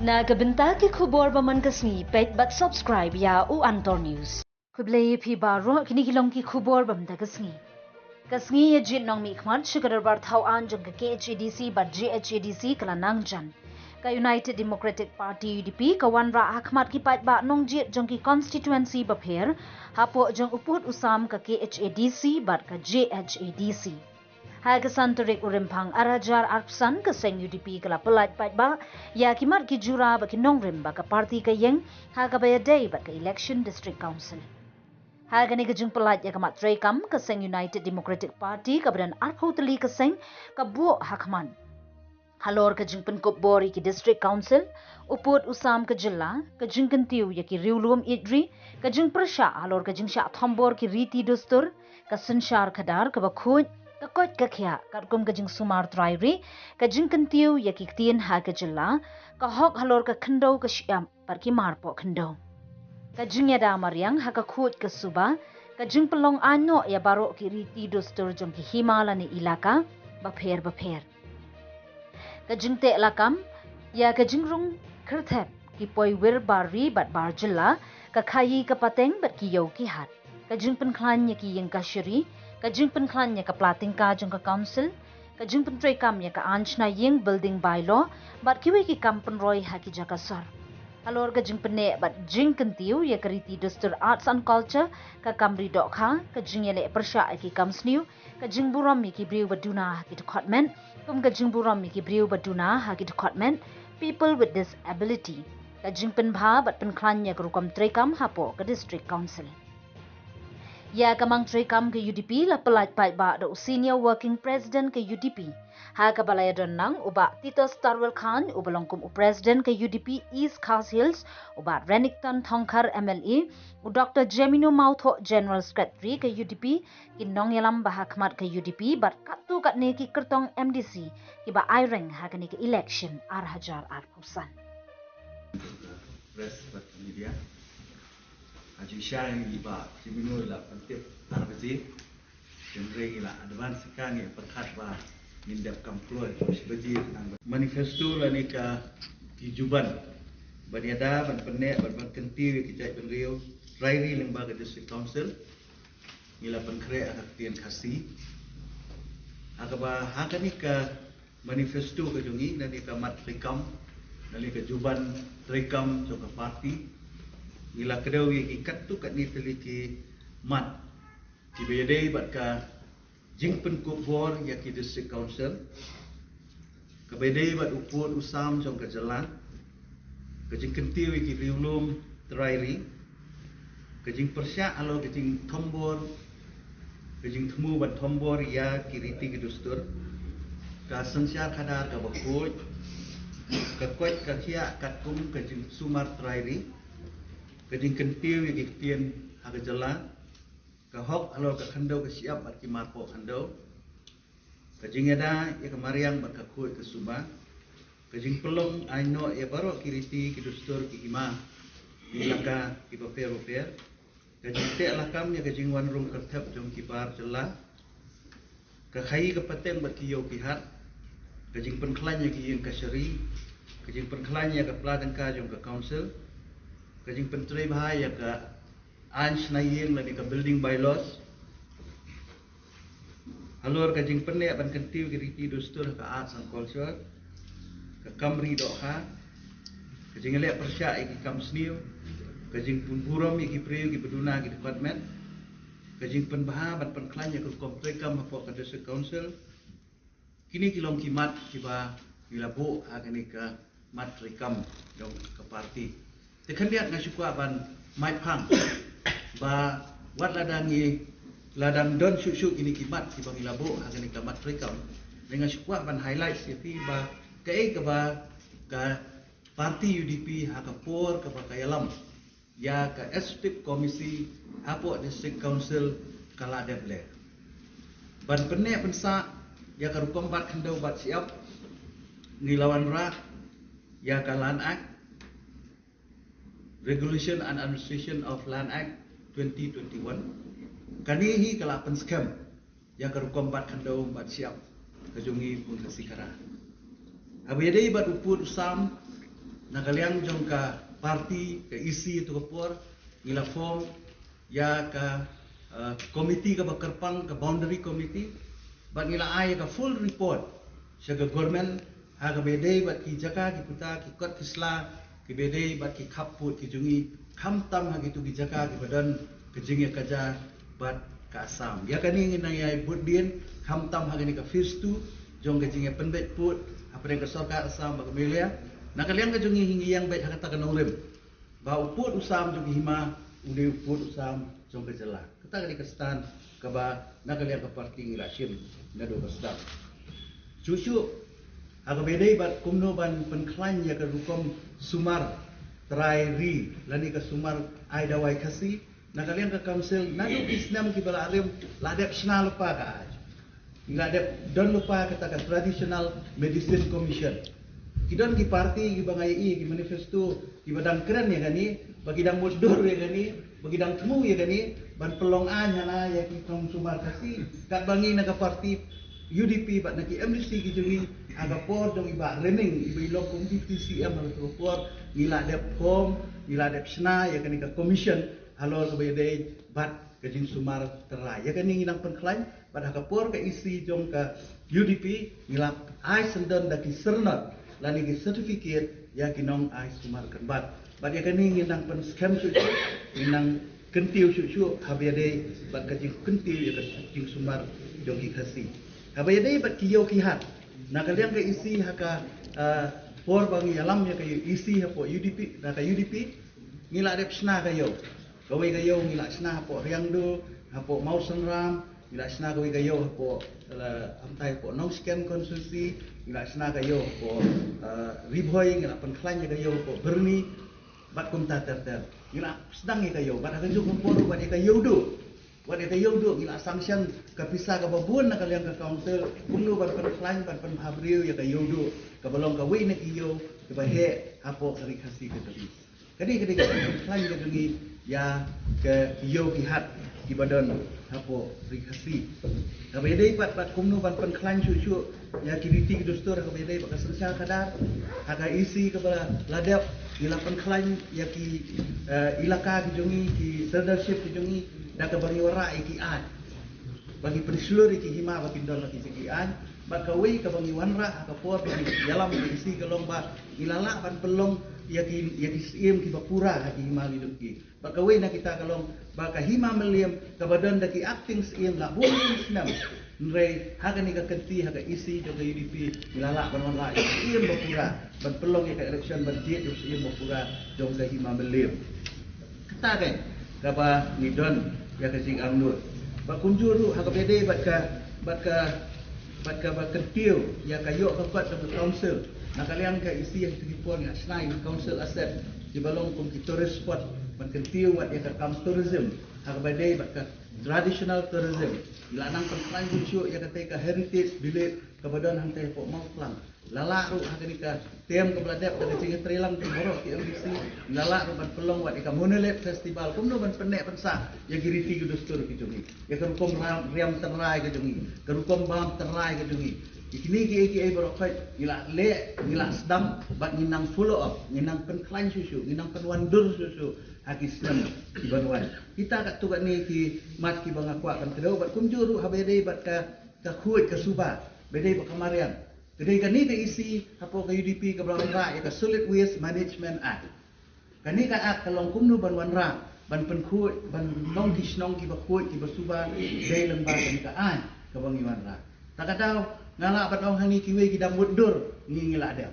Na kabenta ki khubor baman kasni pet but subscribe ya u Antor News. Kublay phi baro kini kilong ki khubor bamda kasni. Kasni ye jin nong mi khman shikadar bar thau an jong ka KHADC but GHADC kala nang jan. Ka United Democratic Party UDP ka wanra akhmat ki pat ba nong jit jong ki constituency ba pher hapo jong uput usam ka KHADC but ka GHADC. Hai kesan terik urimpang arajar arpsan keseng UDP kala pelat pat ba ya kimat ki jura ba ki nongrim ba ka parti ka yeng ha ka baya day ba ka election district council. Hai gani ka jung pelat ya kamat trekam keseng United Democratic Party ka badan arphotali keseng ka buo hakman. Halor ka jung penkop bori ki district council uput usam ka jilla ka jung kentiu ya ki riulum idri ka jung prasha halor ka jung sha thombor ki riti dustur ka sanshar khadar ka ba khoj kakot kakya katkum kajing sumar trairi kajing kentiu ya kiktien ha kajilla ka hok halor ka khando ka syam par ki marpo khando kajing ya da maryang ha ka khut ka suba kajing pelong ano ya baro ki riti dostur jong ki himala ni ilaka ba pher kajing te lakam ya kajing rung khirthep ki poi wir bari bat bar jilla ka khayi ka pateng bat ki yo ki hat kajing pen khlan ya ki yang ka shiri kajing pen khlan ya ka plating ka jong ka council kajing pen trei kam ya ka anchna yeng building bylaw bat kiwi ki kampen roy ha ki jaka sar alor kajing pen ne bat jing kentiu ya ka riti dustur arts and culture ka kamri dok kha kajing ya le persha ki kamsniu kajing buram ki briu baduna ha ki department kum kajing buram ki briu baduna ha ki department people with disability kajing pen bha bat pen khlan ya ka rukom trei kam hapo ka district council. Ya kamang trekam ke UDP la pelat pat ba do senior working president ke UDP. Ha ka balaya don nang uba Tito Starwell Khan ubalongkum u president ke UDP East Khas Hills uba Renington Thongkhar MLA u Dr. Jemino Mautho general secretary ke UDP ki nongyalam bahakmat ke UDP bat katu katne ki kertong MDC ki ba ireng ha ka ni ke election ar hajar ar pusan. Press but media Aju sharing di ba Jimino la pentip arbezi jemre la advance kan ya perkat ba mindap kamploy sebaji manifesto la ni ka tijuban baniada ban penne ban kenti ki cai ban rio rairi lembaga district council nila penkre anak tien kasi akaba hakani ka manifesto ka jungi nani ka mat rekam nani ka juban rekam so ka parti nila kedau ye ikat tu kat ni teliti mat ki bede bat ka jing pen ko bor ya ki district council ka bede bat upur usam jong ka jalan ka jing kentiu ki riulum trairi ka jing persya alo ka jing thombor ka jing thmu bat thombor ya ki riti ki dustur ka sansyar khadar ka bakoj ka kwat ka khia kat kum ka jing sumar trairi kajing kentiu yang ikhtian harga jalan ke hok halor ke khandau ke siap at ki marpo khandau kajing ada ya ke mariang bat ka khoi ke suba kajing pelong aino ya baro kiriti ki dustur ki ima ilaka ki paper kajing te lakam ya kajing wan rum kertap jong ki bar jalan ke khai ke pateng bat ki yo ki hat kajing penklan ya ki yang kasari kajing penklan ya ke pladangka jong ke council kajing penteri bahaya ke anch na yeng lagi ke building bylaws halor kajing penne ban kentiu ki riti dustur ke arts and culture ke kamri dokha kajing le persya ki kamsniu kajing punpuram ki priu ki beduna ki department kajing penbaha ban penklan ya ke komprekam hapo ke district council kini kilong kimat kiba dilabo agani ke mat rekam dong ke parti tekan lihat ngasukwa ban mai phang ba wat ladang don syuk ini kimat ki bang ilabo hagan ikamat rekam dengan sukwa ban highlight sipi ba kai ke ba ka parti UDP ha ka por ka ba kayalam ya ka executive komisi apo district council kala deble ban penne pensa ya ka rukom bat khandau bat siap nilawan ra ya kalan act Regulation and Administration of Land Act 2021. Kanihi kalapan scam yang kerukom bat kandau bat siap kejungi pun kesikara. Abiyadai bat upur usam nakaliang jong ka party ke isi itu kepor ngila form ya ka komiti ka bakarpang ka boundary committee bat ngila ay ka full report siya ka government ha ka bedai bat ki jaka ki puta ki kot kisla ki bedai bat ki kaput ki jungi kamtam ha gitu ki jaka ki badan ke jingi kaja bat ka Assam ya kani nang yai but bien kamtam ha ni ka first tu jong ke jingi penbet put apa yang ke sorka Assam ba melia nakaliang ka jungi hingi yang bet ha kata ka nongrim ba uput usam jungi hima udah uput usam jong ke jela kita kali ke stan ka ba nakaliang ka parti ngrasim nado ka stan cucu aga bedai bat kumno ban penklan ya ka rukom sumar trai ri lani ka sumar ai dawai kasi nakaliang ka council nado islam ki bala arim ladep sna lupa ka aj ladep don lupa kata ka traditional medicine commission kidon ki parti ki bangai ki manifesto ki badang keren ya gani bagi dang musdur ya gani bagi dang temu ya gani ban pelong anyana ya ki tong sumar kasi kat bangi na ka parti UDP bat naki MDC ki jungi aga por dong iba reming iba ilok kum TCM hal tu por nila dep home nila dep sna ya kani ka commission halor ka bayade bat ka jing sumar terai ya kani nginang penklaim bat aga por ka isi jong ka UDP nila ai sendon daki sernot lani ki certificate ya kinong ai sumar kan bat ya kani nginang pen scam su nginang kentiu su habade bat ka jing kentiu ya ka jing sumar jong ki khasi Kabayadai bat kiyo kihat. Nakaliang ka isi haka por bangi alam ya kayo isi hapo UDP na ka UDP ngila dep sna kayo. Kawai kayo ngila sna hapo Riangdo hapo Mausan Ram ngila sna kawai kayo hapo amtai hapo Nong Scan Konstitusi ngila sna kayo hapo Riboy ngila penklan ya kayo hapo Berni bat kumta terter. Ngila sedang ya kayo bat kayo kumpor bat kayo do. Wadi kayo do ngila sanction kapisa ka babun na kaliang ka council kumno ban penklan ban penhabriu ya kayo do kabalong ka way na kiyo kabahe hapo kari kasi ka tabi kadi ka penklan ka dungi ya ke kiyo kihat ki badan hapo kari kasi kabedai pat kumno ban penklan su ya kiriti ki dostor kabedai baka sensya kadar haka isi ka ladap ila penklan ya ki ilaka ki jungi ki leadership ki jungi daka bagi wara iki an bagi perislur iki hima bagi don lagi iki an baka wei ka bagi wanra ka por bagi dalam isi kalong ba ilala ban pelong ya ki sim ki bapura ki hima hidup ki baka wei na kita kalong baka hima meliam ka badan daki acting sim la bung senam nrei haga ni ka kenti haga isi jo ka UDP ilala ban wanra sim bapura ban pelong ya ka election ban jet jo sim bapura jo ka hima meliam kata kan kapa nidon ya kasing amnur bakunjuru hakabede batka bakentiu ya kayo kapat dalam council nakaliang ka isi yang telefon ya snai council asset di balong kum tourist spot bakentiu wat ya ka kam tourism hakabede batka traditional tourism ilanang penklan busuk ya kata ka heritage bilik kebadan hantai pok mau pelang lala ru hakani ka tem ke beladap ka cing trelang ke borok ki MDC lala ru ban pelong wat ka monolet festival kumno ban penek pensa ya giriti ke dostur ki jungi ya kerukom riam terai ke jungi kerukom bam terai ke jungi ikini ki ai borok kai ila le ila sedam bat nginang follow up nginang penklan susu nginang penwandur susu haki Islam di Banwan kita kat tu kat ni ki mat ki bang aku akan kedau bat kumjuru habede bat ka kuat ka suba bedai bat kamarian kedai kan ni ka isi hapo ka UDP ka Banwan Ra ya ka Solid Waste Management Act kani ka act kalong kumnu Banwan Ra ban penkuat ban nong disnong ki bakuat ki basuba dai lembar kan ka an ka Banwan Ra tak kadau ngala bat ong hani ki we ki dam mundur ngingila ada